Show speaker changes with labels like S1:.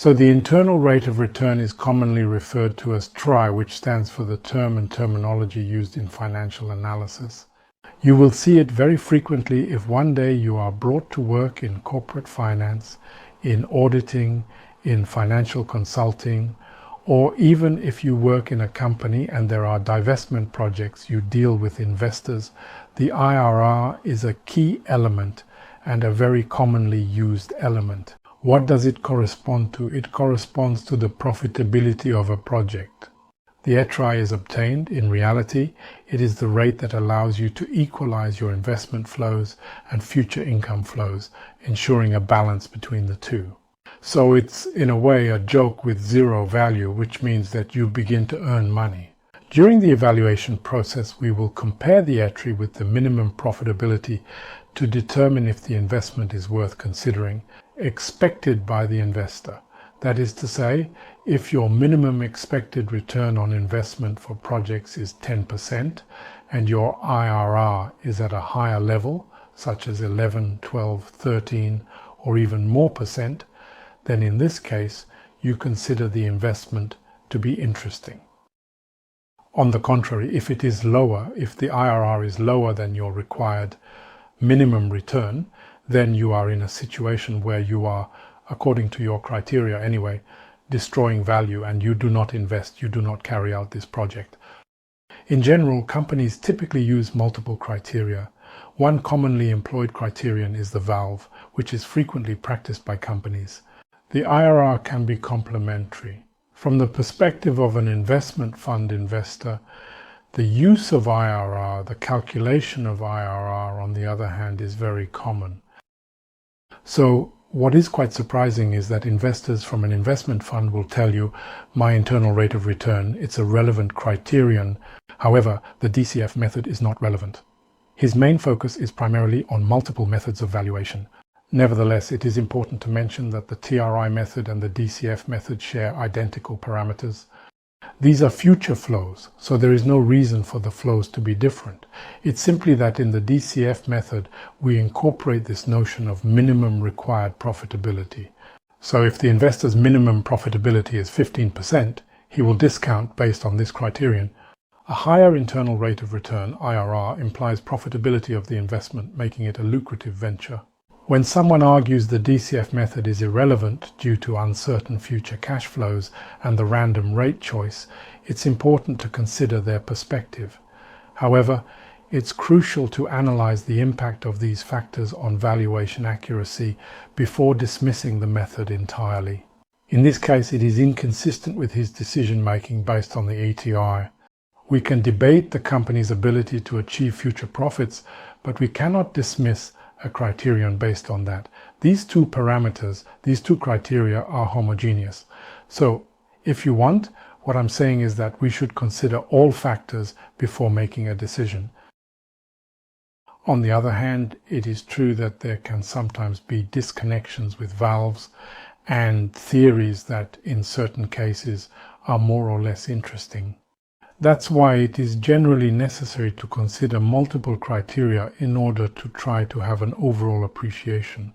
S1: So the internal rate of return is commonly referred to as TRI, which stands for the term and terminology used in financial analysis. You will see it very frequently if one day you are brought to work in corporate finance, in auditing, in financial consulting, or even if you work in a company and there are divestment projects, you deal with investors. The IRR is a key element and a very commonly used element. What does it correspond to? It corresponds to the profitability of a project. The TRI is obtained. In reality, it is the rate that allows you to equalize your investment flows and future income flows, ensuring a balance between the two. So it's in a way a joke with zero value, which means that you begin to earn money. During the evaluation process, we will compare the TRI with the minimum profitability to determine if the investment is worth considering, expected by the investor. That is to say, if your minimum expected return on investment for projects is 10% and your IRR is at a higher level, such as 11, 12, 13, or even more percent, then in this case, you consider the investment to be interesting. On the contrary, if it is lower, if the IRR is lower than your required minimum return, then you are in a situation where you are, according to your criteria anyway, destroying value and you do not invest, you do not carry out this project. In general, companies typically use multiple criteria. One commonly employed criterion is the valve, which is frequently practiced by companies. The IRR can be complementary. From the perspective of an investment fund investor, the use of IRR, the calculation of IRR, on the other hand, is very common. So what is quite surprising is that investors from an investment fund will tell you, my internal rate of return, it's a relevant criterion. However, the DCF method is not relevant. His main focus is primarily on multiple methods of valuation. Nevertheless, it is important to mention that the TRI method and the DCF method share identical parameters. These are future flows, so there is no reason for the flows to be different. It's simply that in the DCF method, we incorporate this notion of minimum required profitability. So if the investor's minimum profitability is 15%, he will discount based on this criterion. A higher internal rate of return, IRR, implies profitability of the investment, making it a lucrative venture. When someone argues the DCF method is irrelevant due to uncertain future cash flows and the random rate choice, it's important to consider their perspective. However, it's crucial to analyze the impact of these factors on valuation accuracy before dismissing the method entirely. In this case, it is inconsistent with his decision-making based on the ETI. We can debate the company's ability to achieve future profits, but we cannot dismiss a criterion based on that. These two parameters, these two criteria are homogeneous. So if you want, what I'm saying is that we should consider all factors before making a decision. On the other hand, it is true that there can sometimes be disconnections with valves and theories that in certain cases are more or less interesting. That's why it is generally necessary to consider multiple criteria in order to try to have an overall appreciation.